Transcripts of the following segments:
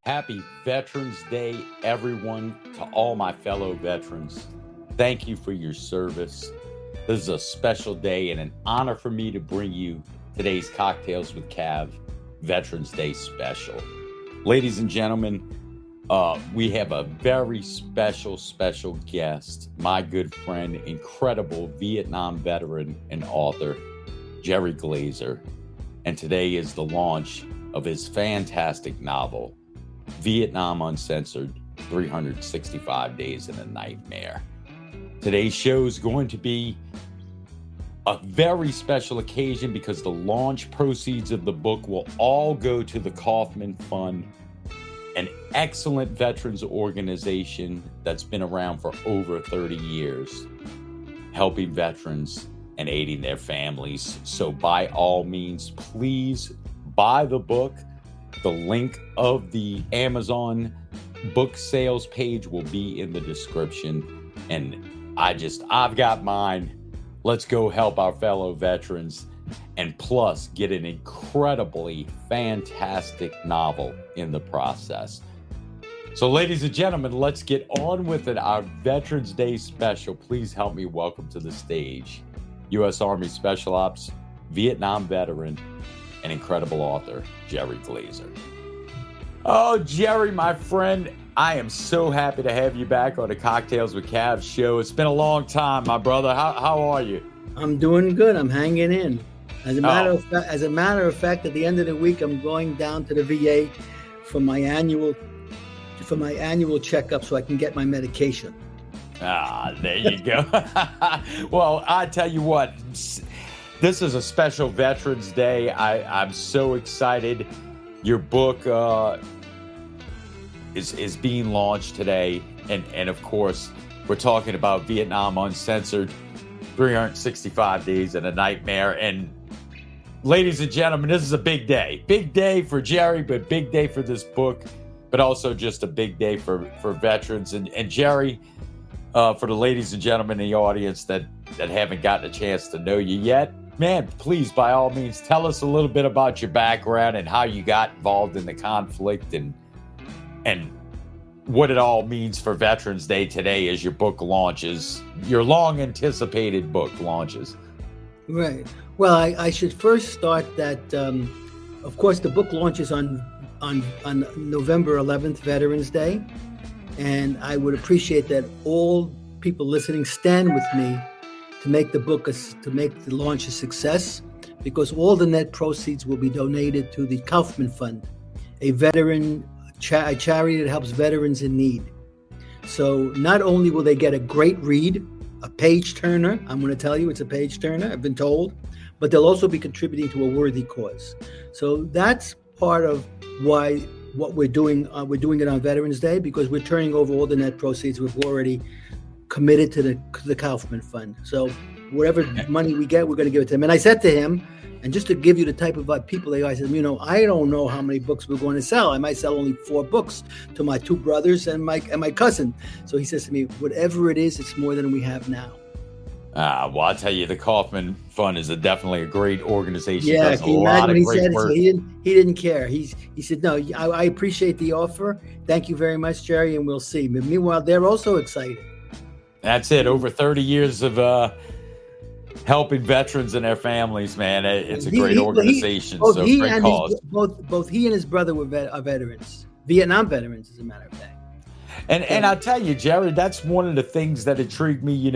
Happy Veterans Day, everyone, to all my fellow veterans. Thank you for your service. This is a special day and an honor for me to bring you today's Cocktails with Cav Veterans Day special. Ladies and gentlemen, we have a very special guest, my good friend, incredible Vietnam veteran and author, Jerry Glazer. And today is the launch of his fantastic novel, Vietnam Uncensored, 365 Days in a Nightmare. Today's show is going to be a very special occasion because the launch proceeds of the book will all go to the Kaufman Fund, an excellent veterans organization that's been around for over 30 years, helping veterans and aiding their families. So by all means, please buy the book. The link of the Amazon book sales page will be in the description. And I've got mine. Let's go help our fellow veterans and plus get an incredibly fantastic novel in the process. So ladies and gentlemen, let's get on with it. Our Veterans Day special. Please help me welcome to the stage U.S. Army Special Ops, Vietnam veteran, and incredible author, Jerry Glazer. Oh, Jerry, my friend, I am so happy to have you back on the Cocktails with Cav show. It's been a long time, my brother. How are you? I'm doing good. I'm hanging in. As a matter of fact, at the end of the week, I'm going down to the VA for my annual checkup so I can get my medication. There you go. Well, I tell you what, this is a special Veterans Day. I'm so excited. Your book is being launched today. And of course, we're talking about Vietnam Uncensored, 365 Days in a Nightmare. And ladies and gentlemen, this is a big day. Big day for Jerry, but big day for this book, but also just a big day for veterans. And Jerry, for the ladies and gentlemen in the audience that haven't gotten a chance to know you yet, man, please, by all means, tell us a little bit about your background and how you got involved in the conflict and what it all means for Veterans Day today as your book launches, your long-anticipated book launches. Right. Well, I should first start that, of course, the book launches on November 11th, Veterans Day, and I would appreciate that all people listening stand with me to make the launch a success, because all the net proceeds will be donated to the Kaufman Fund, a charity that helps veterans in need. So not only will they get a great read, a page turner, I'm going to tell you it's a page turner, I've been told, but they'll also be contributing to a worthy cause. So that's part of why what we're doing. We're doing it on Veterans Day because we're turning over all the net proceeds we've already committed to the Kaufman Fund. So whatever money we get, we're going to give it to him. And I said to him, and just to give you the type of people they are, I said, I don't know how many books we're going to sell. I might sell only 4 books to my 2 brothers and my cousin. So he says to me, whatever it is, it's more than we have now. Well, I'll tell you, the Kaufman Fund is definitely a great organization. Yeah, does a lot of great work. He didn't care. He said, no, I appreciate the offer. Thank you very much, Jerry, and we'll see. But meanwhile, they're also excited. That's it. Over 30 years of helping veterans and their families, man. It's a great organization. Both so he great and cause. Both he and his brother are veterans, Vietnam veterans, as a matter of fact. And I'll tell you, Jerry, that's one of the things that intrigued me,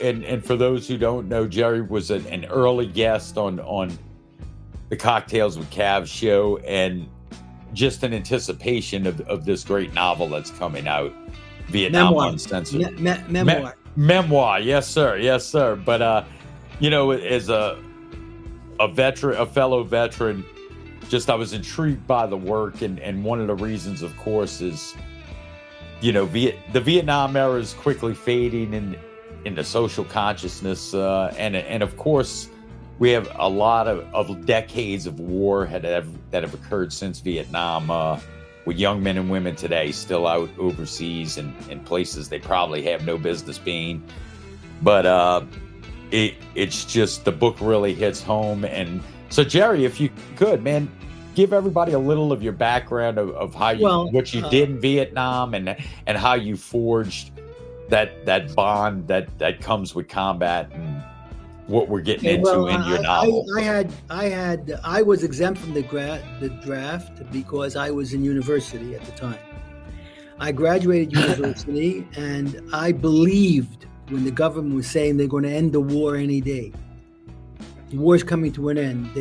and for those who don't know, Jerry was an early guest on the Cocktails with Cav show, and just in anticipation of this great novel that's coming out, Vietnam Uncensored. Memoir. Memoir, yes, sir. But, as a veteran, a fellow veteran, I was intrigued by the work, and one of the reasons, of course, is, you know, the Vietnam era is quickly fading in the social consciousness, and of course, we have a lot of decades of war that have occurred since Vietnam, with young men and women today still out overseas and in places they probably have no business being. But it's just, the book really hits home. And so, Jerry, if you could, man, give everybody a little of your background of how you, what you did in Vietnam, and how you forged that bond that comes with combat, and what we're getting into in your novel. I was exempt from the draft because I was in university at the time. I graduated university, and I believed when the government was saying they're going to end the war any day. The war is coming to an end.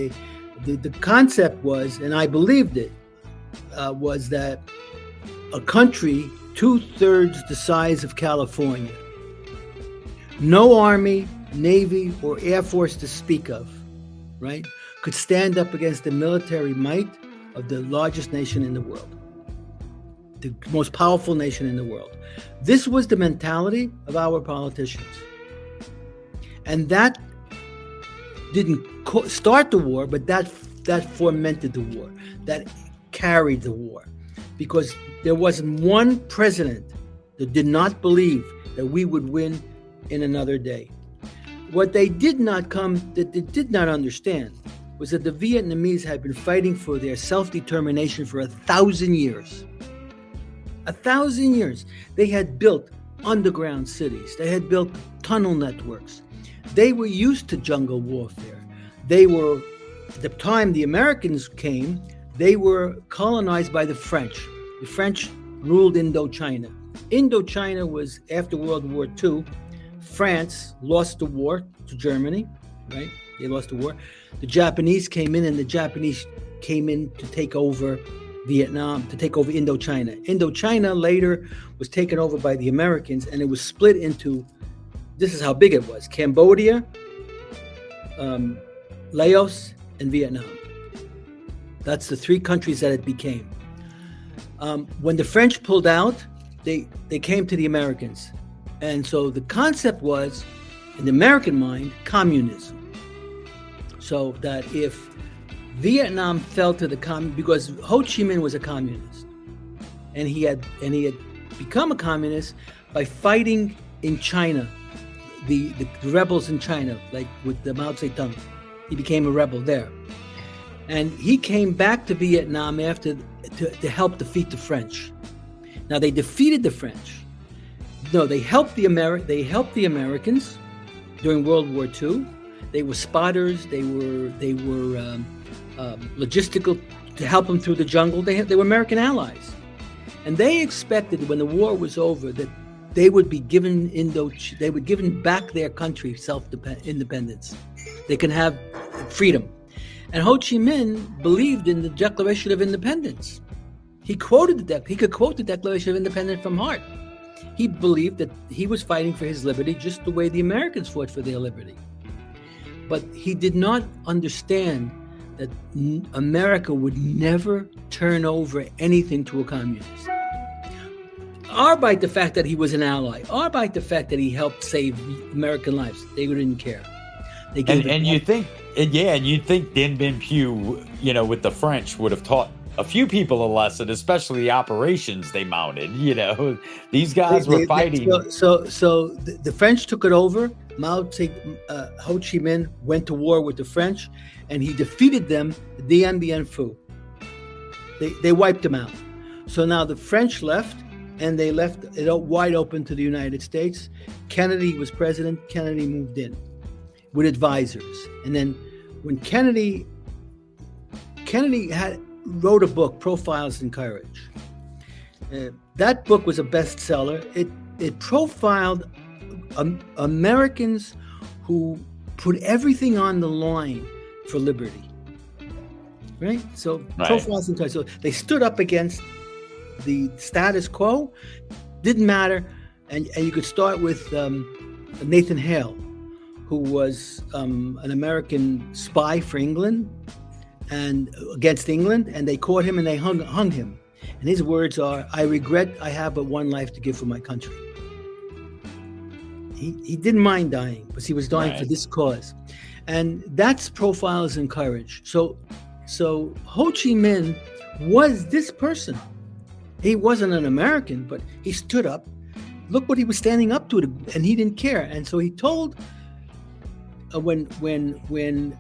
The concept was, and I believed it, was that a country 2/3 the size of California, no army, Navy, or Air Force to speak of, right, could stand up against the military might of the largest nation in the world, the most powerful nation in the world. This was the mentality of our politicians. And that didn't start the war, but that fomented the war, that carried the war, because there wasn't one president that did not believe that we would win in another day. What they did not understand was that the Vietnamese had been fighting for their self-determination for 1,000 years. 1,000 years. They had built underground cities. They had built tunnel networks. They were used to jungle warfare. They were, at the time the Americans came, they were colonized by the French. The French ruled Indochina. Indochina was, after World War II, France lost the war to Germany, right? They lost the war. The Japanese came in, and the Japanese came in to take over Vietnam, to take over Indochina. Indochina later was taken over by the Americans, and it was split into, this is how big it was: Cambodia, Laos, and Vietnam. That's the three countries that it became. When the French pulled out, they came to the Americans. And so the concept was, in the American mind, communism. So that if Vietnam fell to the because Ho Chi Minh was a communist, and he had become a communist by fighting in China, the rebels in China, like with the Mao Zedong. He became a rebel there, and he came back to Vietnam after to help defeat the French. Now they defeated the French. No, they helped the Americans during World War II. They were spotters. They were logistical to help them through the jungle. They were American allies, and they expected when the war was over that they would be given back their country independence. They can have freedom. And Ho Chi Minh believed in the Declaration of Independence. He could quote the Declaration of Independence from heart. He believed that he was fighting for his liberty just the way the Americans fought for their liberty. But he did not understand that America would never turn over anything to a communist. Arbeit the fact that he was an ally, arbeit the fact that he helped save American lives, they didn't care. They gave you'd think Dien Bien Phu, with the French would have taught a few people a lesson, especially the operations they mounted. These guys were fighting. So the French took it over. Ho Chi Minh went to war with the French, and he defeated them. Dien Bien Phu. They wiped them out. So now the French left, and they left it wide open to the United States. Kennedy was president. Kennedy moved in with advisors, and then when Kennedy wrote a book, Profiles in Courage. That book was a bestseller. It profiled Americans who put everything on the line for liberty. Right? So Profiles in Courage. So they stood up against the status quo. Didn't matter. And you could start with Nathan Hale, who was an American spy for England. and against England, and they caught him and they hung him. And his words are, "I regret I have but one life to give for my country." He didn't mind dying, because he was dying for this cause. And that's profiles in courage. So Ho Chi Minh was this person. He wasn't an American, but he stood up. Look what he was standing up to, and he didn't care. And so he told, when the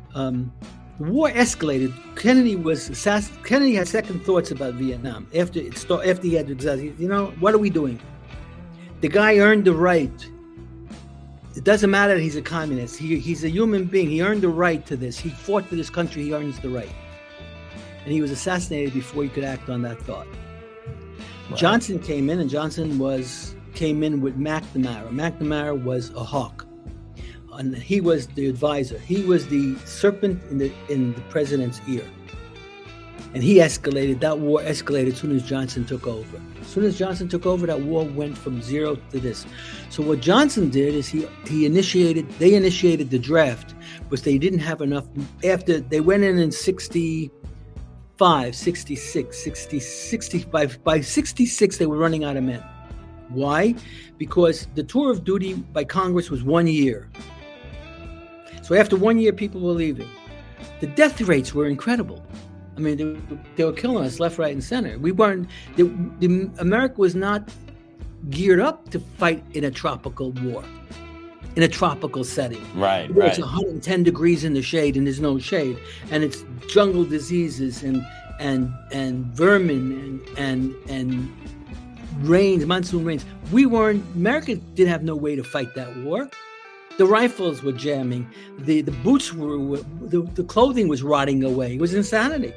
war escalated, Kennedy had second thoughts about Vietnam after he had exhausted. What are we doing? The guy earned the right. It doesn't matter that he's a communist. He's a human being. He earned the right to this. He fought for this country. He earns the right. And he was assassinated before he could act on that thought. Right. Johnson came in, and Johnson came in with McNamara. McNamara was a hawk, and he was the advisor. He was the serpent in the president's ear. And he escalated. That war escalated as soon as Johnson took over. As soon as Johnson took over, that war went from zero to this. So what Johnson did is they initiated the draft, but they didn't have enough. After they went in 65, 66, 60, 65. By 66, they were running out of men. Why? Because the tour of duty by Congress was 1 year. So after 1 year, people were leaving. The death rates were incredible. I mean, they were killing us left, right, and center. We weren't. America was not geared up to fight in a tropical war, in a tropical setting. Right. It's 110 degrees in the shade, and there's no shade, and it's jungle diseases and vermin and rains, monsoon rains. America didn't have no way to fight that war. The rifles were jamming. The boots were, the clothing was rotting away. It was insanity.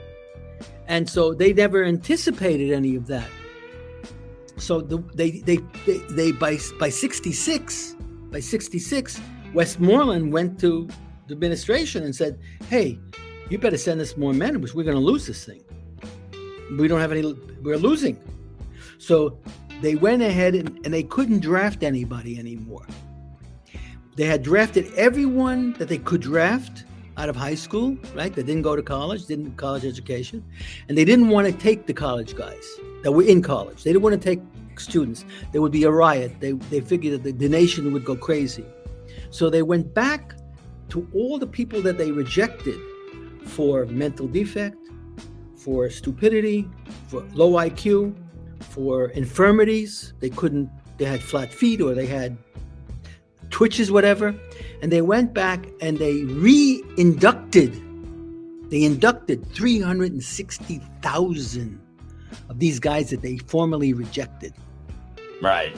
And so they never anticipated any of that. So by 66, Westmoreland went to the administration and said, "Hey, you better send us more men, because we're going to lose this thing. We're losing." So they went ahead and they couldn't draft anybody anymore. They had drafted everyone that they could draft out of high school, right? They didn't go to college, didn't college education. And they didn't want to take the college guys that were in college. They didn't want to take students. There would be a riot. They figured that the nation would go crazy. So they went back to all the people that they rejected for mental defect, for stupidity, for low IQ, for infirmities. They had flat feet, or they had twitches, whatever. And they went back and they inducted 360,000 of these guys that they formerly rejected. Right.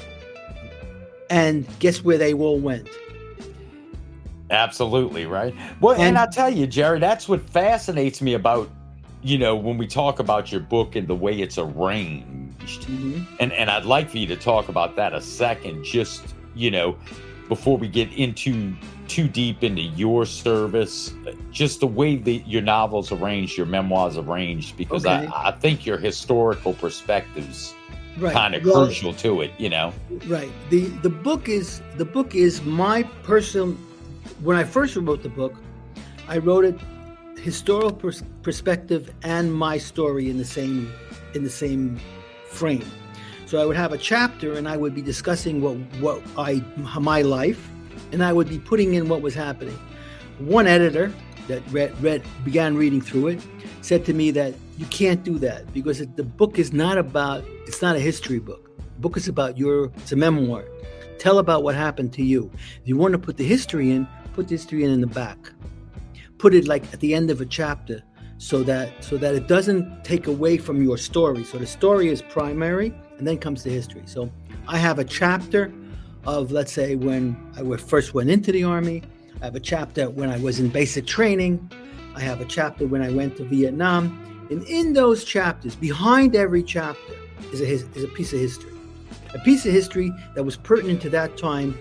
And guess where they all went? Absolutely, right. Well, and I tell you, Jerry, that's what fascinates me about, when we talk about your book and the way it's arranged. Mm-hmm. And I'd like for you to talk about that a second, just, before we get too deep into your service, just the way that your novels arranged, your memoirs arranged, because okay. I think your historical perspective's kind of crucial to it, Right. The book is my personal. When I first wrote the book, I wrote it historical perspective and my story in the same frame. So I would have a chapter, and I would be discussing my life, and I would be putting in what was happening. One editor that began reading through it said to me that you can't do that, because the book is not a history book. The book is it's a memoir. Tell about what happened to you. If you want to put the history in, put the history in the back. Put it like at the end of a chapter, so that it doesn't take away from your story. So the story is primary, and then comes the history. So I have a chapter of, let's say, when I first went into the Army. I have a chapter when I was in basic training. I have a chapter when I went to Vietnam. And in those chapters, behind every chapter, is a piece of history. A piece of history that was pertinent to that time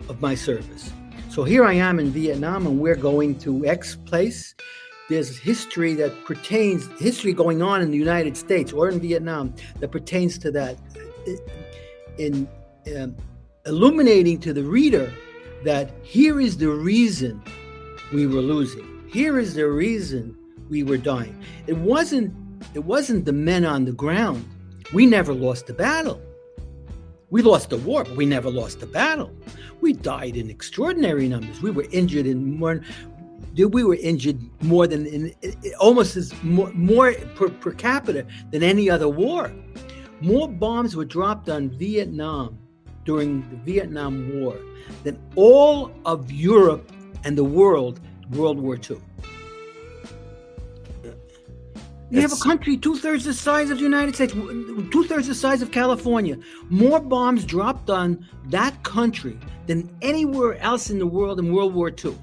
of my service. So here I am in Vietnam, and we're going to X place. There's history going on in the United States or in Vietnam that pertains to that, in illuminating to the reader that here is the reason we were losing. Here is the reason we were dying. It wasn't the men on the ground. We never lost the battle. We lost the war, but we never lost the battle. We died in extraordinary numbers. We were injured more than almost as more per capita than any other war. More bombs were dropped on Vietnam during the Vietnam War than all of Europe and the World War II. You have a country 2/3 the size of the United States, 2/3 the size of California. More bombs dropped on that country than anywhere else in the world in World War II.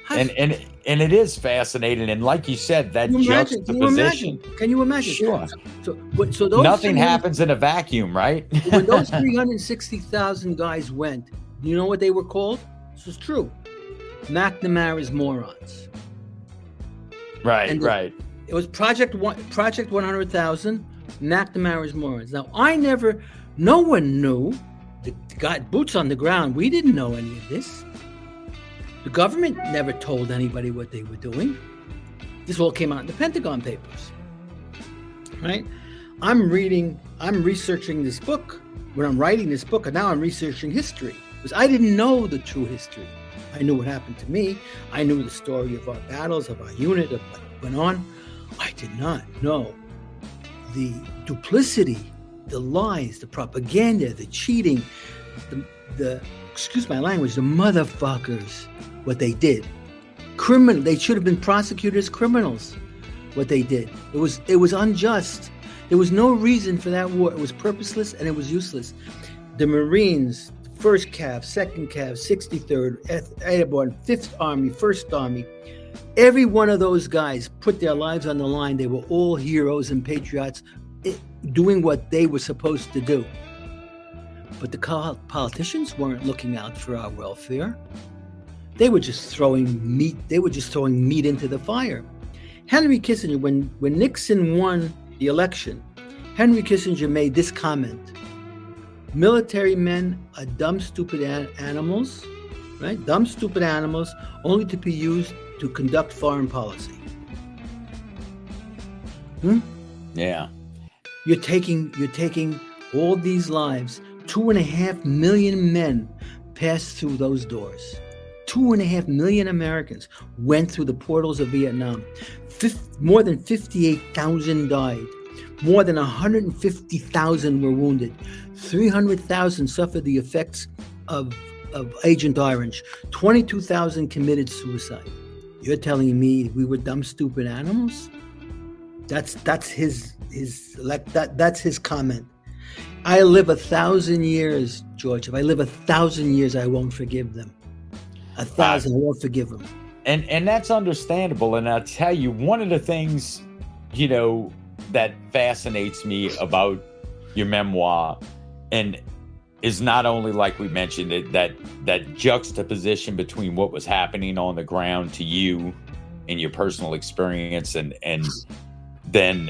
And it is fascinating, and like you said, that juxtaposition. Can you imagine? Sure. So those nothing happens in a vacuum, right? When those 360,000 guys went, you know what they were called? This is true. McNamara's morons. Right, right. It was Project 100,000, McNamara's morons. Now, no one knew. The guy, boots on the ground, we didn't know any of this. The government never told anybody what they were doing. This all came out in the Pentagon Papers, right? I'm researching this book. When I'm writing this book, and now I'm researching history, because I didn't know the true history. I knew what happened to me. I knew the story of our battles, of our unit, of what went on. I did not know the duplicity, the lies, the propaganda, the cheating, the excuse my language, the motherfuckers, what they did. They should have been prosecuted as criminals, what they did. It was unjust. There was no reason for that war. It was purposeless and it was useless. The Marines, 1st Cav, 2nd Cav, 63rd, Airborne, 5th Army, 1st Army, every one of those guys put their lives on the line. They were all heroes and patriots doing what they were supposed to do. But the politicians weren't looking out for our welfare. They were just throwing meat. They were just throwing meat into the fire. Henry Kissinger, when Nixon won the election, Henry Kissinger made this comment: military men are dumb, stupid animals, right? Dumb, stupid animals, only to be used to conduct foreign policy. Yeah. You're taking all these lives. 2.5 million men passed through those doors. 2.5 million Americans went through the portals of Vietnam. More than 58,000 died. More than 150,000 were wounded. 300,000 suffered the effects of Agent Orange. 22,000 committed suicide. You're telling me we were dumb, stupid animals? That's his comment. I live 1,000 years, George. If I live 1,000 years, I won't forgive them. 1,000, I won't forgive them. And that's understandable. And I'll tell you, one of the things, that fascinates me about your memoir, and is not only, like we mentioned, that juxtaposition between what was happening on the ground to you and your personal experience, and then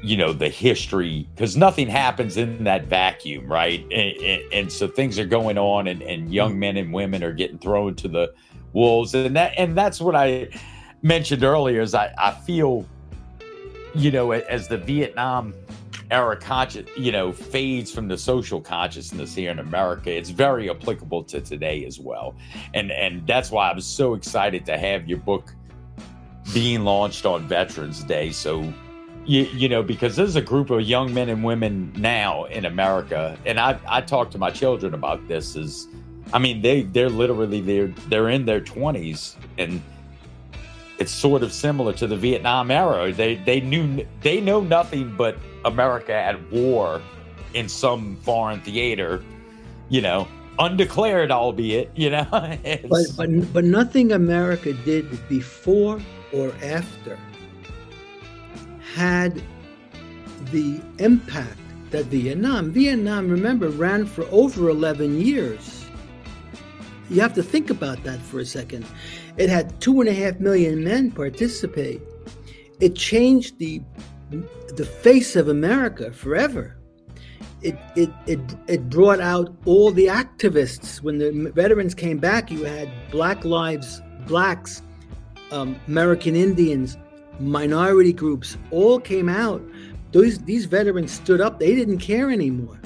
the history, because nothing happens in that vacuum, right? And so things are going on, and young men and women are getting thrown to the wolves, and that's what I mentioned earlier. Is I feel, as the Vietnam era fades from the social consciousness here in America, it's very applicable to today as well, and that's why I was so excited to have your book being launched on Veterans Day. So. Because there's a group of young men and women now in America, and I talk to my children about this. They're literally they're in their 20s, and it's sort of similar to the Vietnam era. They know nothing but America at war in some foreign theater, undeclared, albeit, But nothing America did before or after had the impact that Vietnam, remember, ran for over 11 years. You have to think about that for a second. It had 2.5 million men participate. It changed the face of America forever. It brought out all the activists. When the veterans came back, you had blacks, American Indians, minority groups all came out. These veterans stood up. They didn't care anymore.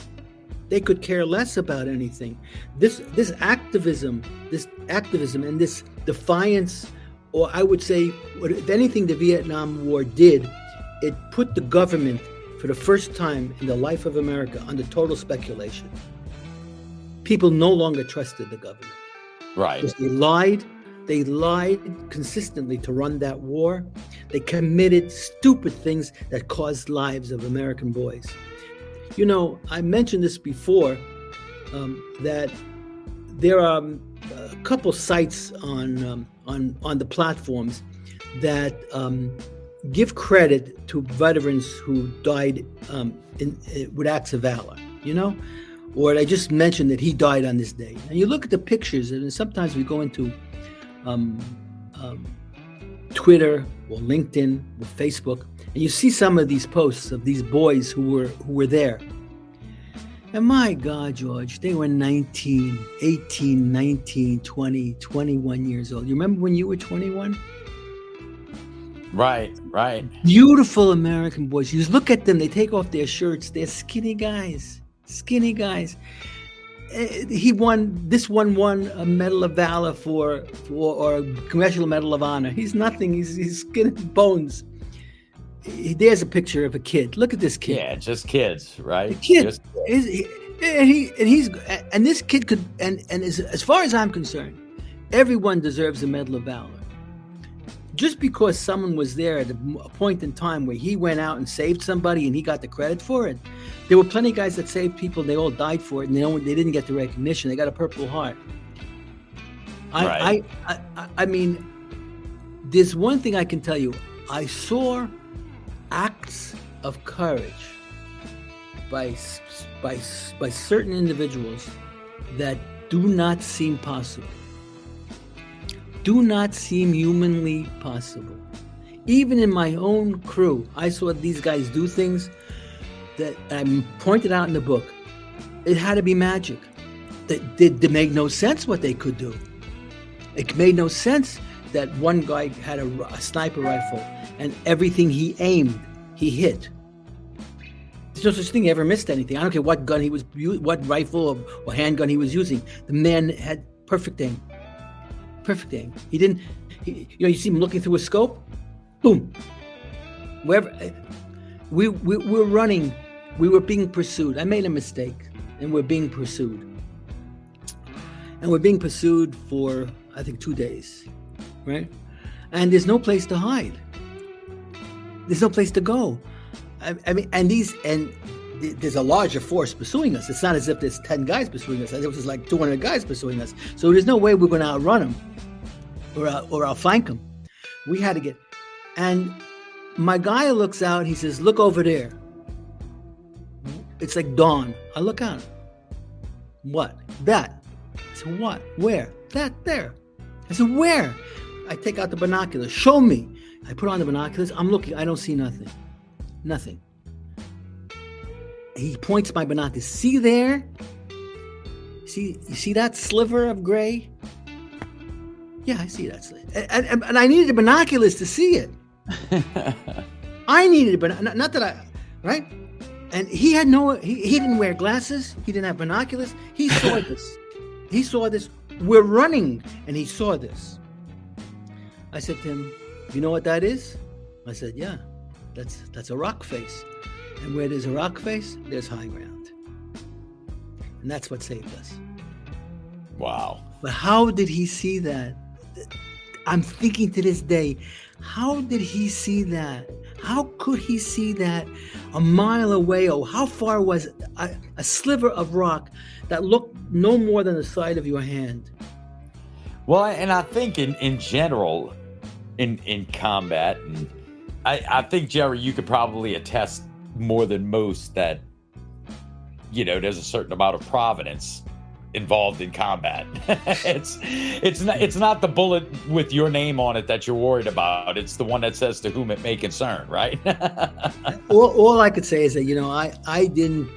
They could care less about anything. This activism and this defiance, or I would say, if anything the Vietnam War did, it put the government for the first time in the life of America under total speculation. People no longer trusted the government. Right. Because they lied consistently to run that war. They committed stupid things that caused lives of American boys. You know, I mentioned this before, that there are a couple sites on the platforms that give credit to veterans who died with acts of valor, you know? Or they just mentioned that he died on this day. And you look at the pictures, and sometimes we go into Twitter or LinkedIn or Facebook, and you see some of these posts of these boys who were there. And my God, George, they were 19, 18, 19, 20, 21 years old. You remember when you were 21? Right. Beautiful American boys. You just look at them, they take off their shirts. They're skinny guys. This one won a Medal of Valor or a Congressional Medal of Honor. He's nothing. He's skin and bones. There's a picture of a kid. Look at this kid. Yeah, just kids, right? The kid, and this kid could, and as far as I'm concerned, everyone deserves a Medal of Valor. Just because someone was there at a point in time where he went out and saved somebody and he got the credit for it. There were plenty of guys that saved people and they all died for it, and they didn't get the recognition. They got a Purple Heart. I mean, there's one thing I can tell you. I saw acts of courage by certain individuals that do not seem possible. Do not seem humanly possible. Even in my own crew, I saw these guys do things that I pointed out in the book. It had to be magic. It made no sense what they could do. It made no sense that one guy had a sniper rifle and everything he aimed, he hit. There's no such thing he ever missed anything. I don't care what gun he was, what rifle or handgun he was using. The man had perfect aim. Perfect aim. He didn't. You see him looking through a scope. Boom. Wherever we were running, we were being pursued. I made a mistake, and we're being pursued. And we're being pursued for, I think, 2 days, right? And there's no place to hide. There's no place to go. I mean, there's a larger force pursuing us. It's not as if there's 10 guys pursuing us. There was like 200 guys pursuing us. So there's no way we're going to outrun them or outflank them. We had to get... And my guy looks out. He says, look over there. It's like dawn. I look out. What? That. I said, what? Where? That there. I said, where? I take out the binoculars. Show me. I put on the binoculars. I'm looking. I don't see nothing. Nothing. He points my binoculars. See there? You see that sliver of gray? Yeah, I see that sliver. And I needed the binoculars to see it. I needed not that I, right? And he had he didn't wear glasses. He didn't have binoculars. He saw this. He saw this. We're running, and he saw this. I said to him, you know what that is? I said, yeah, that's a rock face. And where there's a rock face, there's high ground. And that's what saved us. Wow. But how did he see that? I'm thinking to this day, how did he see that? How could he see that a mile away? Or how far was it? A sliver of rock that looked no more than the side of your hand? Well, and I think in general, in combat, and I think, Jerry, you could probably attest more than most that, there's a certain amount of providence involved in combat. It's not the bullet with your name on it that you're worried about. It's the one that says to whom it may concern, right? all I could say is that I didn't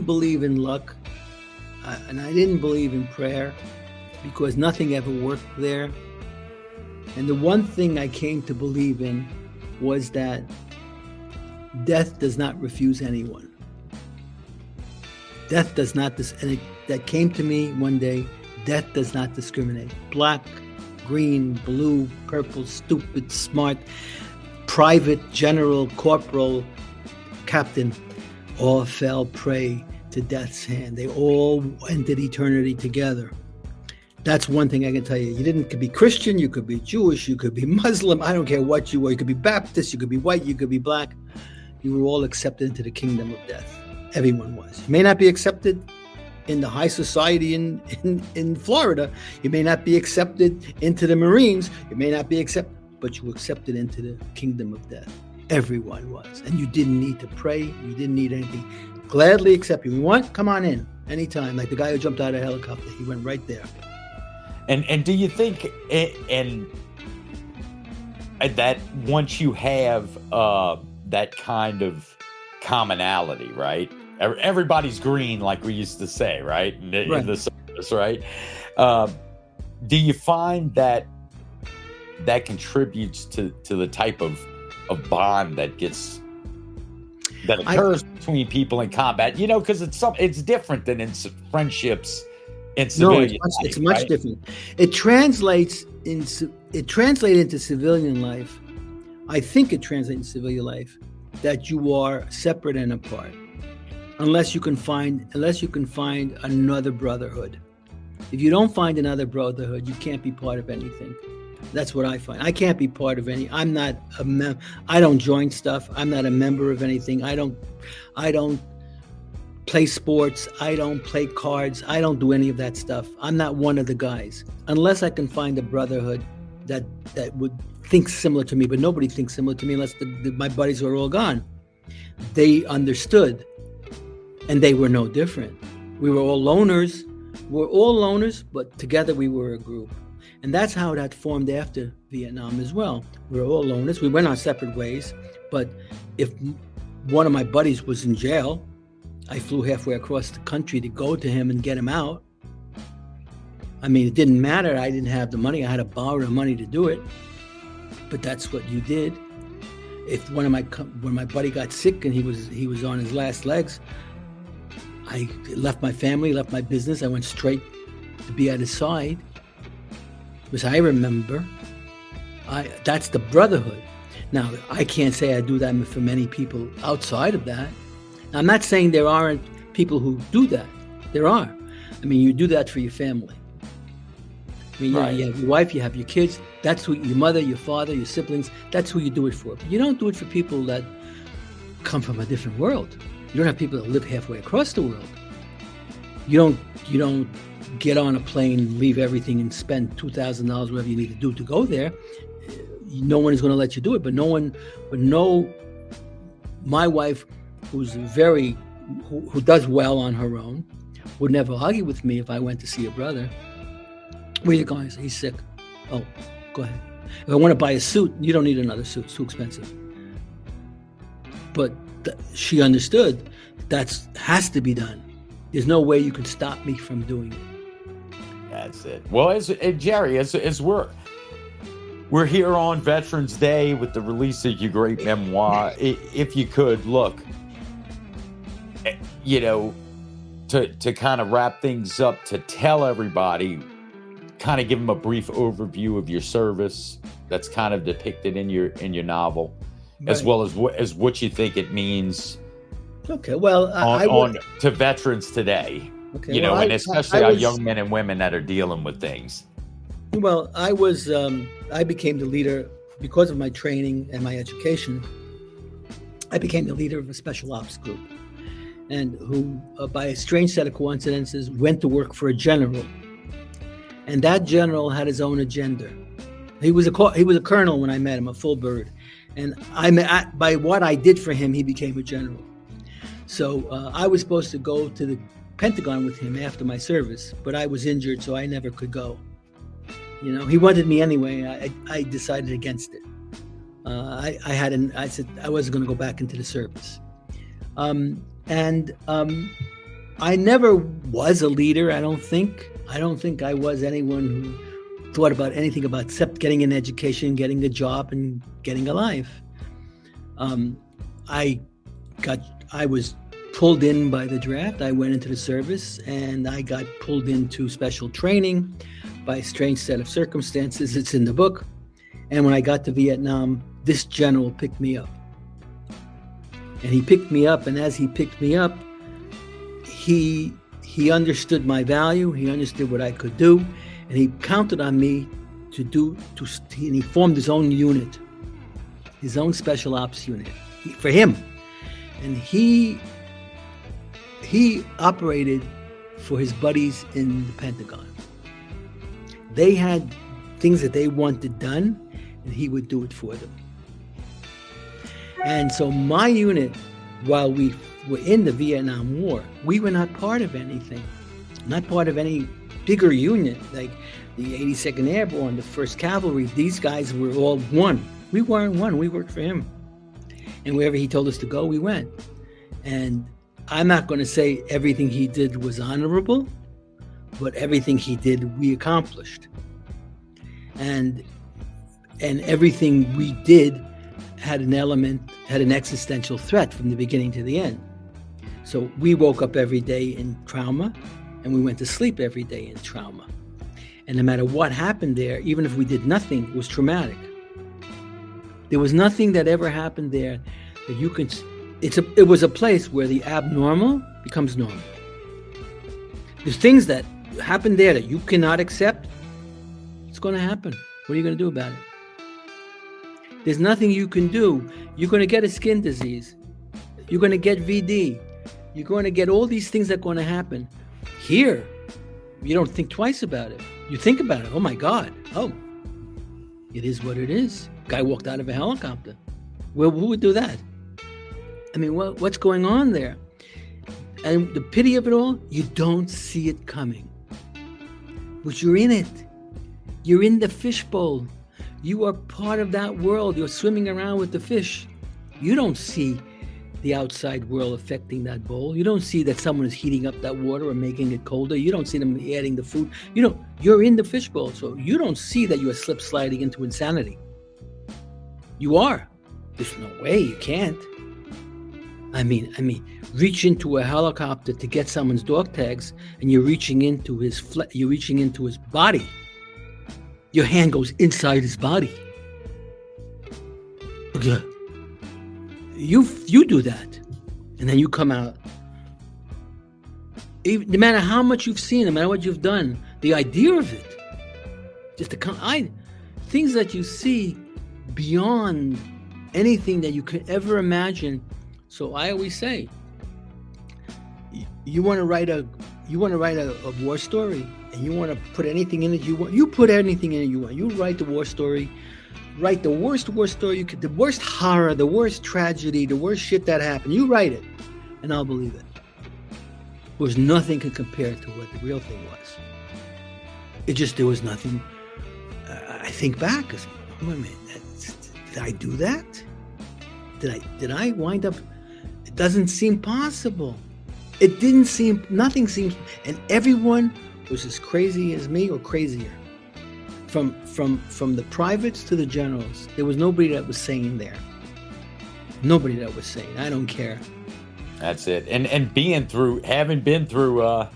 believe in luck, and I didn't believe in prayer, because nothing ever worked there. And the one thing I came to believe in was that death does not refuse anyone. Death does not, that came to me one day, death does not discriminate. Black, green, blue, purple, stupid, smart, private, general, corporal, captain, all fell prey to death's hand. They all entered eternity together. That's one thing I can tell you. You could be Christian, you could be Jewish, you could be Muslim, I don't care what you were. You could be Baptist, you could be white, you could be black. You were all accepted into the kingdom of death. Everyone was. You may not be accepted in the high society in Florida. You may not be accepted into the Marines. You may not be accepted, but you were accepted into the kingdom of death. Everyone was. And you didn't need to pray. You didn't need anything. Gladly accept you. You want? Come on in. Anytime. Like the guy who jumped out of a helicopter. He went right there. And do you think and that once you have that kind of commonality, right? Everybody's green, like we used to say, right? In the service, right? Do you find that contributes to the type of bond that occurs between people in combat? You know, because it's different than in friendships in civilian life. It's much different. It translates into civilian life. I think it translates into civilian life that you are separate and apart. Unless you can find another brotherhood. If you don't find another brotherhood, you can't be part of anything. That's what I find. I can't be part of any. I'm not I don't join stuff. I'm not a member of anything. I don't play sports. I don't play cards. I don't do any of that stuff. I'm not one of the guys. Unless I can find a brotherhood that would think similar to me, but nobody thinks similar to me unless my buddies are all gone. They understood. And they were no different. We were all loners. We're all loners, but together we were a group. And that's how that formed after Vietnam as well. We were all loners. We went our separate ways. But if one of my buddies was in jail, I flew halfway across the country to go to him and get him out. I mean, it didn't matter. I didn't have the money. I had to borrow the money to do it. But that's what you did. If when my buddy got sick and he was on his last legs, I left my family, left my business. I went straight to be at his side. Because I remember, that's the brotherhood. Now, I can't say I do that for many people outside of that. Now, I'm not saying there aren't people who do that. There are. I mean, you do that for your family. I mean, right. You have your wife, you have your kids. That's who your mother, your father, your siblings. That's who you do it for. But you don't do it for people that come from a different world. You don't have people that live halfway across the world. You don't get on a plane, leave everything, and spend $2,000 whatever you need to do to go there. No one is going to let you do it. But my wife, who does well on her own, would never argue with me if I went to see a brother. Where you going? He's sick. Oh, go ahead. If I want to buy a suit, you don't need another suit. It's too expensive. But she understood that has to be done. There's no way you can stop me from doing it. That's it. Well, Jerry, as we're here on Veterans Day with the release of your great memoir, if you could look, to kind of wrap things up, to tell everybody, kind of give them a brief overview of your service that's kind of depicted in your novel. Right. As well as what you think it means. Okay, well, to veterans today. Okay, and especially our young men and women that are dealing with things. Well, I became the leader because of my training and my education. I became the leader of a special ops group, and who, by a strange set of coincidences, went to work for a general. And that general had his own agenda. He was a colonel when I met him, a full bird. And by what I did for him, he became a general. So I was supposed to go to the Pentagon with him after my service, but I was injured, so I never could go. He wanted me anyway. I decided against it. I said I wasn't going to go back into the service. I never was a leader. I don't think I was anyone thought about anything about except getting an education, getting a job, and getting a life. I was pulled in by the draft. I went into the service, and I got pulled into special training by a strange set of circumstances. It's in the book. And when I got to Vietnam, this general picked me up. And he picked me up, and as he picked me up, he understood my value. He understood what I could do, and he counted on me and he formed his own unit, his own special ops unit for him. And he operated for his buddies in the Pentagon. They had things that they wanted done, and he would do it for them. And so my unit, while we were in the Vietnam War, we were not part of anything, not part of any bigger unit like the 82nd Airborne, the 1st Cavalry. These guys were all one. We weren't one. We worked for him. And wherever he told us to go, we went. And I'm not going to say everything he did was honorable, but everything he did, we accomplished. And everything we did had an existential threat from the beginning to the end. So we woke up every day in trauma, and we went to sleep every day in trauma. And no matter what happened there, even if we did nothing, it was traumatic. There was nothing that ever happened there that you can. It was a place where the abnormal becomes normal. There's things that happen there that you cannot accept. It's going to happen. What are you going to do about it? There's nothing you can do. You're going to get a skin disease. You're going to get VD. You're going to get all these things that are going to happen. Here, you don't think twice about it. You think about it. Oh my God. Oh, it is what it is. Guy walked out of a helicopter. Well, who would do that? I mean, what's going on there? And the pity of it all, you don't see it coming. But you're in it. You're in the fishbowl. You are part of that world. You're swimming around with the fish. You don't see the outside world affecting that bowl. You don't see that someone is heating up that water or making it colder. You don't see them adding the food. You're in the fishbowl, so you don't see that you are slip sliding into insanity. You are. There's no way you can't. I mean, reach into a helicopter to get someone's dog tags, and you're reaching into his body. Your hand goes inside his body. You do that, and then you come out. No matter how much you've seen, no matter what you've done, the idea of it, things that you see beyond anything that you could ever imagine. So I always say, you want to write a war story, and you want to put anything in it you want. You put anything in it you want. You write the war story. Write the worst war story you could, the worst horror, the worst tragedy, the worst shit that happened. You write it, and I'll believe it. Because nothing can compare to what the real thing was. There was nothing. I think back, because, wait a minute, did I do that? Did I wind up? It doesn't seem possible. Nothing seems, and everyone was as crazy as me or crazier. From the privates to the generals, there was nobody that was sane there. Nobody that was sane. I don't care. That's it. And having been through,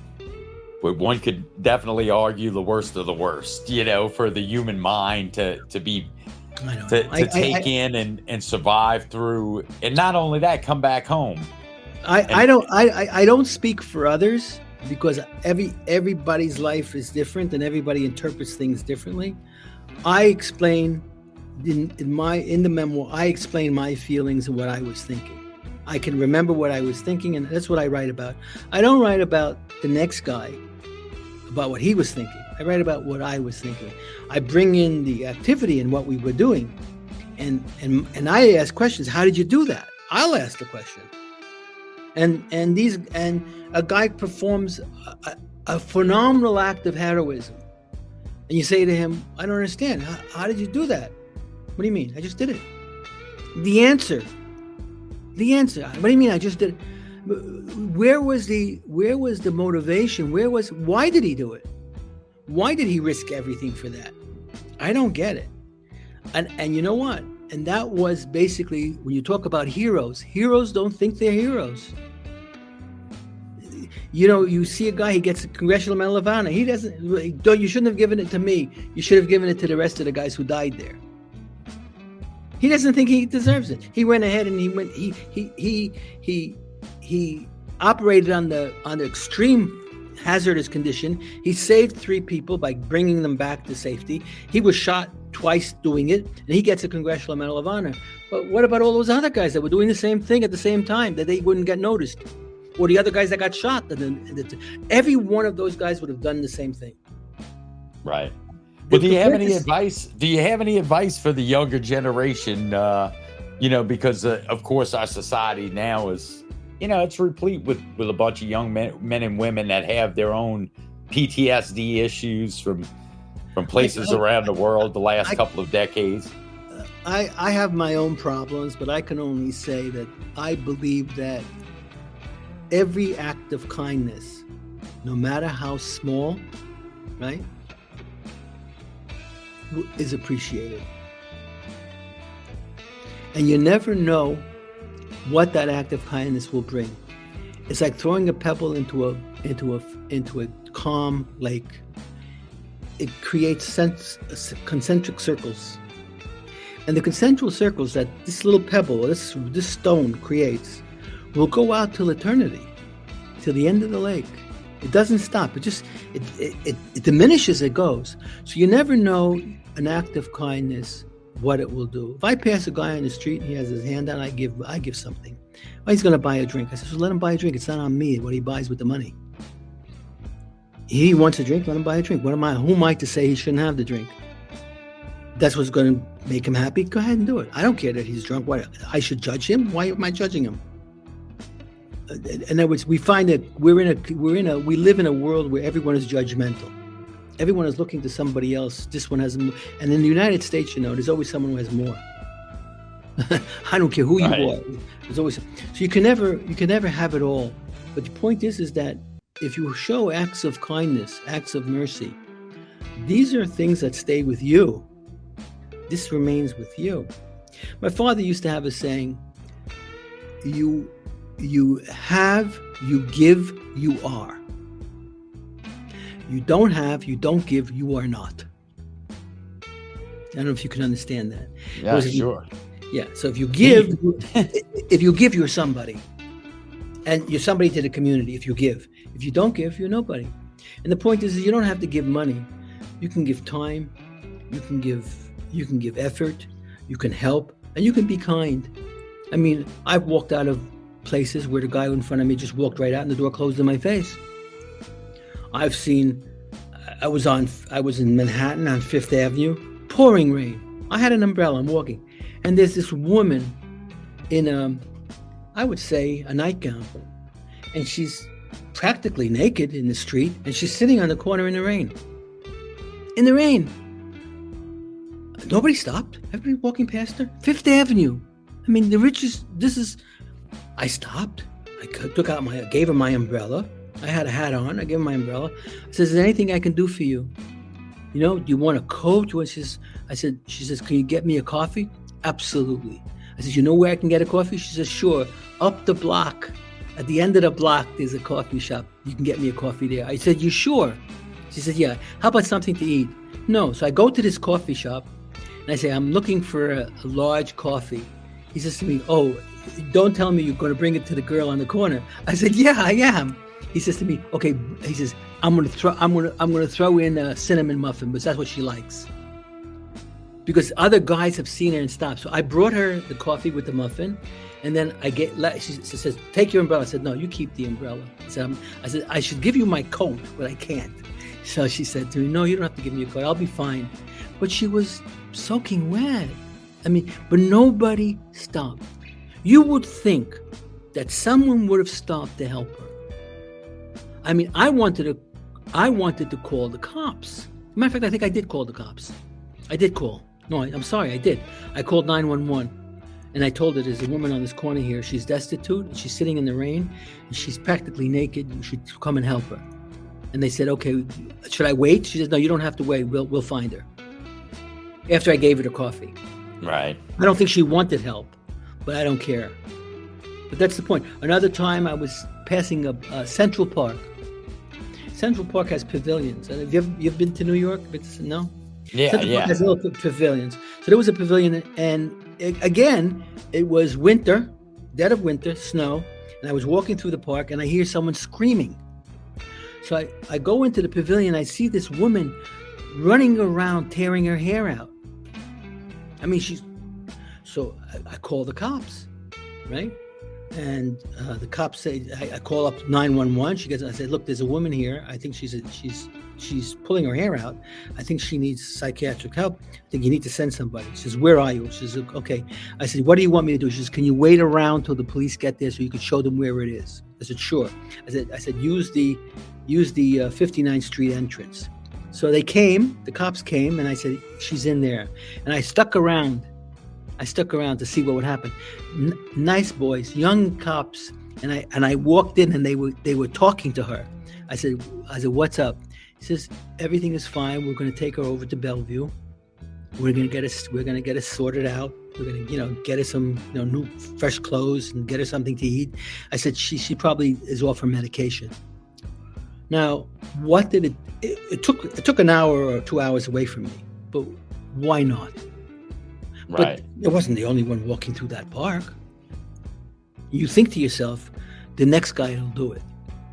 one could definitely argue the worst of the worst. For the human mind to take in and survive through, and not only that, come back home. I don't speak for others, because everybody's life is different and everybody interprets things differently. I explain in the memoir. I explain my feelings and what I was thinking. I can remember what I was thinking, and that's what I write about. I don't write about the next guy, about what he was thinking. I write about what I was thinking. I bring in the activity and what we were doing, and I ask questions. How did you do that? I'll ask the question. And a guy performs a phenomenal act of heroism, and you say to him, "I don't understand. How did you do that?" "What do you mean? I just did it." The answer. What do you mean? I just did it? Where was the motivation? Why did he do it? Why did he risk everything for that? I don't get it. And you know what? And that was basically, when you talk about heroes don't think they're heroes. You see a guy, he gets a Congressional Medal of Honor. He doesn't. You shouldn't have given it to me. You should have given it to the rest of the guys who died there. He doesn't think he deserves it. He went ahead and he operated on the extreme hazardous condition. He saved 3 people by bringing them back to safety. He was shot twice doing it, and he gets a Congressional Medal of Honor. But what about all those other guys that were doing the same thing at the same time that they wouldn't get noticed? Or the other guys that got shot? Every one of those guys would have done the same thing. Right. Well, do you have any advice? Do you have any advice for the younger generation? Because of course our society now is, it's replete with a bunch of young men and women that have their own PTSD issues from places around the world the last couple of decades. I have my own problems, but I can only say that I believe that every act of kindness, no matter how small, right, is appreciated. And you never know what that act of kindness will bring. It's like throwing a pebble into a calm lake. It creates concentric circles. And the concentric circles that this little pebble, this stone creates, will go out till eternity, till the end of the lake. It doesn't stop. It diminishes, it goes. So you never know an act of kindness, what it will do. If I pass a guy on the street and he has his hand out, I give something. Well, he's going to buy a drink. I said, so let him buy a drink. It's not on me what he buys with the money. He wants a drink, let him buy a drink. Who am I to say he shouldn't have the drink? That's what's going to make him happy. Go ahead and do it. I don't care that he's drunk. Why I should judge him? Why am I judging him? In other words, we find that we live in a world where everyone is judgmental. Everyone is looking to somebody else. This one has more. And in the United States, there's always someone who has more. I don't care who you are. There's always, so you can never have it all. But the point is that if you show acts of kindness, acts of mercy, these are things that stay with you. This remains with you. My father used to have a saying, you have, you give, you are. You don't have, you don't give, you are not. I don't know if you can understand that. Yeah, sure. So if you give, you're somebody. And you're somebody to the community if you give. If you don't give, you're nobody. And the point is you don't have to give money. You can give time, you can give effort, you can help, and you can be kind. I mean, I've walked out of places where the guy in front of me just walked right out and the door closed in my face. I was in Manhattan on 5th Avenue, pouring rain. I had an umbrella, I'm walking. And there's this woman in I would say a nightgown. And she's practically naked in the street, and she's sitting on the corner in the rain. In the rain. Nobody stopped. Everybody walking past her. 5th Avenue. I mean, the richest, I stopped. I gave her my umbrella. I had a hat on. I gave her my umbrella. I said, is there anything I can do for you? Do you want a coat? She says, can you get me a coffee? Absolutely. I said, you know where I can get a coffee? She says, sure. Up the block. At the end of the block, there's a coffee shop. You can get me a coffee there. I said, you sure? She said, yeah. How about something to eat? No. So I go to this coffee shop, and I say, I'm looking for a large coffee. He says to me, oh, don't tell me you're going to bring it to the girl on the corner. I said, yeah, I am. He says to me, okay. He says, I'm going to throw in a cinnamon muffin, because that's what she likes. Because other guys have seen her and stopped. So I brought her the coffee with the muffin, and then she says, take your umbrella. I said, no, you keep the umbrella. I said, I should give you my coat, but I can't. So she said to me, no, you don't have to give me a coat. I'll be fine. But she was soaking wet. I mean, but nobody stopped. You would think that someone would have stopped to help her. I mean, I wanted to call the cops. As a matter of fact, I think I did call the cops. I did call. No, I'm sorry, I did. I called 911, and I told her there's a woman on this corner here. She's destitute, and she's sitting in the rain, and she's practically naked. You should come and help her. And they said, okay, should I wait? She said, no, you don't have to wait. We'll find her. after I gave her the coffee. Right. I don't think she wanted help, but I don't care. But that's the point. Another time I was passing a Central Park. Central Park has pavilions. Have you've been to New York? No? Yeah, Central Park has little pavilions. So there was a pavilion, and again, it was winter, dead of winter, snow, and I was walking through the park, and I hear someone screaming. So I go into the pavilion, I see this woman running around, tearing her hair out. I mean, so I call the cops, right? And the cops say, I call up 911. I said, look, there's a woman here. I think she's pulling her hair out. I think she needs psychiatric help. I think you need to send somebody. She says, where are you? She says, okay. I said, what do you want me to do? She says, can you wait around till the police get there so you can show them where it is? I said, sure. I said, use the 59th Street entrance. So they came, the cops came, and I said, she's in there. And I stuck around to see what would happen. Nice boys, young cops, and I walked in, and they were talking to her. I said, what's up? He says, everything is fine. We're going to take her over to Bellevue. We're going to get us sorted out. We're going to, get her some, new fresh clothes and get her something to eat. I said, she probably is off her medication. Now, what did it took an hour or 2 hours away from me, but why not? Right. But it wasn't the only one walking through that park. You think to yourself, the next guy will do it,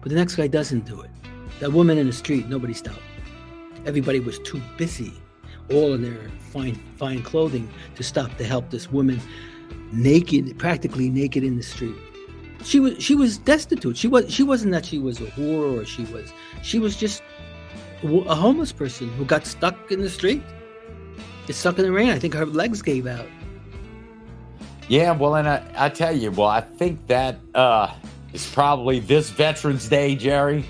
but the next guy doesn't do it. That woman in the street, nobody stopped. Everybody was too busy, all in their fine clothing, to stop to help this woman, practically naked in the street. She was destitute. She wasn't that she was a whore, or she was just a homeless person who got stuck in the street. It's stuck in the rain. I think her legs gave out. Yeah, well, and I tell you, I think that is probably this Veterans Day, Jerry.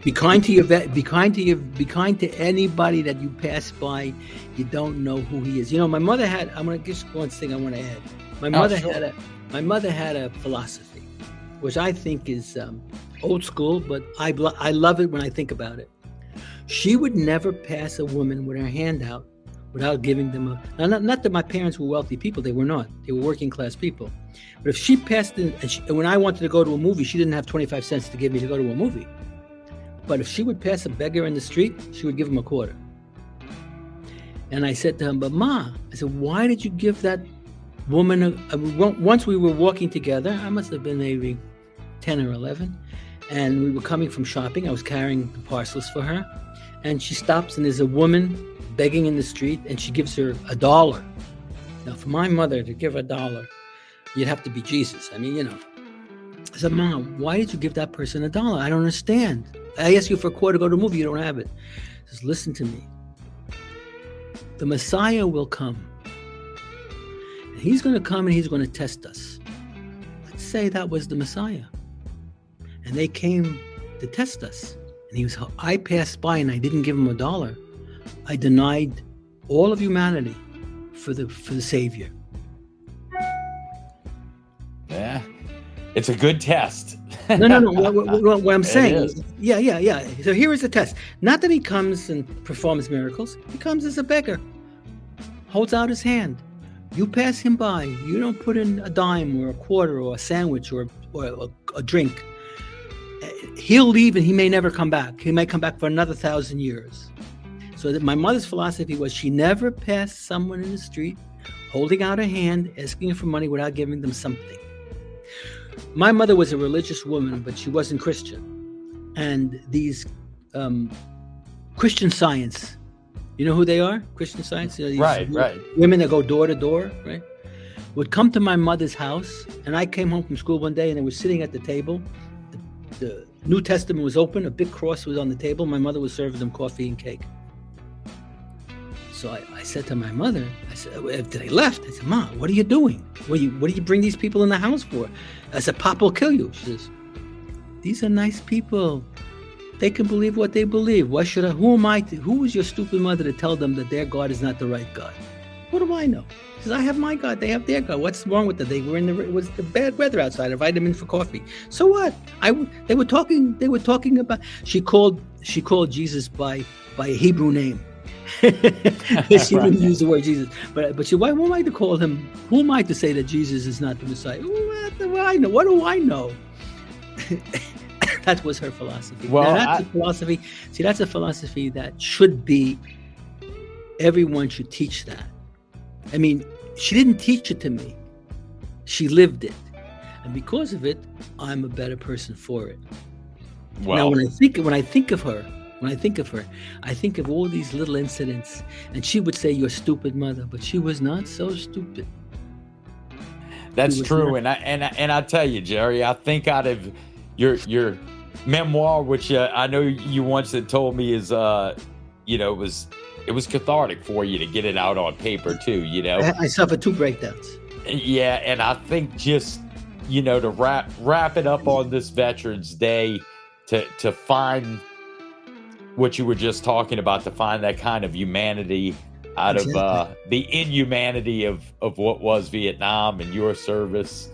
Be kind to your vet. Be kind to anybody that you pass by. You don't know who he is. My mother had. I'm gonna just one thing I want to add. My mother had a philosophy, which I think is old school, but I love it when I think about it. She would never pass a woman with her hand out without giving them not that my parents were wealthy people. They were not. They were working class people. But if she passed in, and when I wanted to go to a movie, she didn't have 25 cents to give me to go to a movie. But if she would pass a beggar in the street, she would give him a quarter. And I said to him, but Ma, I said, why did you give that woman once we were walking together, I must have been maybe 10 or 11, and we were coming from shopping. I was carrying the parcels for her, and she stops, and there's a woman begging in the street, and she gives her $1. Now, for my mother to give $1, you'd have to be Jesus. I mean, I said, Mom, why did you give that person $1? I don't understand. I asked you for a quarter to go to a movie, you don't have it. She says, listen to me. The Messiah will come. And he's going to come and he's going to test us. Let's say that was the Messiah. And they came to test us. And I passed by and I didn't give him $1. I denied all of humanity for the Savior. Yeah. It's a good test. No. What I'm saying is, yeah. So here is the test. Not that he comes and performs miracles. He comes as a beggar, holds out his hand. You pass him by. You don't put in a dime or a quarter or a sandwich or a drink. He'll leave and he may never come back. He may come back for another 1,000 years. So that my mother's philosophy was she never passed someone in the street holding out a hand, asking for money without giving them something. My mother was a religious woman, but she wasn't Christian. And these Christian Science, you know who they are? Christian Science? These right. Women that go door to door, right? Would come to my mother's house, and I came home from school one day, and they were sitting at the table. The New Testament was open, a big cross was on the table. My mother was serving them coffee and cake. So I said to my mother, I said, after they left, I said, Ma, what are you doing? What do you bring these people in the house for? I said, Pop will kill you. She says, these are nice people. They can believe what they believe. Why should I? Who is your stupid mother to tell them that their God is not the right God? What do I know? She says, I have my God. They have their God. What's wrong with them? It was the bad weather outside. I invited them in for coffee. So what? They were talking about. She called Jesus by a Hebrew name. She wouldn't use the word Jesus. But she, why am I to call him? Who am I to say that Jesus is not the Messiah? What do I know? What do I know? That was her philosophy. Well, now, that's a philosophy. See, that's a philosophy that should be. Everyone should teach that. I mean, she didn't teach it to me. She lived it, and because of it, I'm a better person for it. Well, now, when I think of her, I think of all these little incidents, and she would say, "You're stupid, mother," but she was not so stupid. that's true, and I tell you, Jerry, I think out of your memoir, which I know you once had told me is, it was cathartic for you to get it out on paper too. I suffered 2 breakdowns. Yeah, and I think just to wrap it up on this Veterans Day, to find what you were just talking about, to find that kind of humanity out of the inhumanity of what was Vietnam and your service.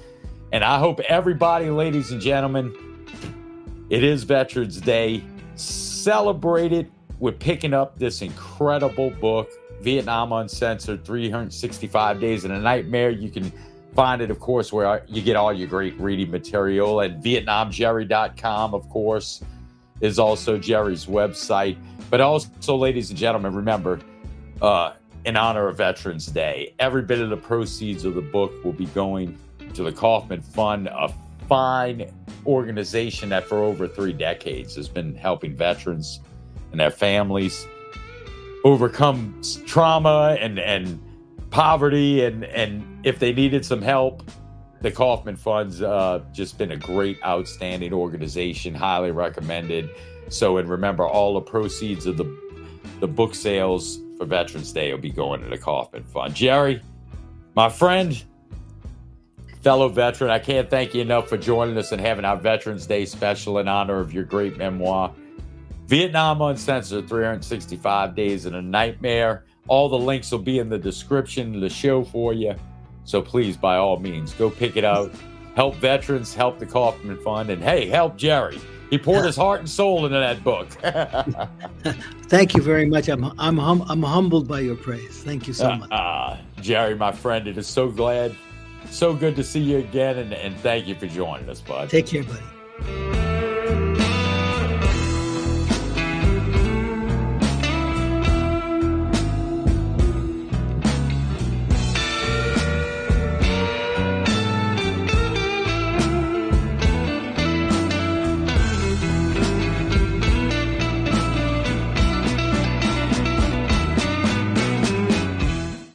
And I hope everybody, ladies and gentlemen, it is Veterans Day. Celebrate it with picking up this incredible book, Vietnam Uncensored, 365 Days in a Nightmare. You can find it, of course, where you get all your great reading material. And VietnamJerry.com, of course, is also Jerry's website. But also, ladies and gentlemen, remember, in honor of Veterans Day, every bit of the proceeds of the book will be going to the Kaufman Fund, a fine organization that for over 3 decades has been helping veterans and their families overcome trauma and poverty, and if they needed some help, the Kaufman Fund's just been a great, outstanding organization, highly recommended. So, and remember, all the proceeds of the book sales for Veterans Day will be going to the Kaufman Fund. Jerry, my friend, fellow veteran, I can't thank you enough for joining us and having our Veterans Day special in honor of your great memoir, Vietnam Uncensored, 365 Days in a Nightmare. All the links will be in the description of the show for you. So please, by all means, go pick it out. Help veterans, help the Kaufman Fund, and hey, help Jerry. He poured his heart and soul into that book. Thank you very much. I'm humbled by your praise. Thank you so much. Jerry, my friend, it is so good to see you again, and thank you for joining us, bud. Take care, buddy.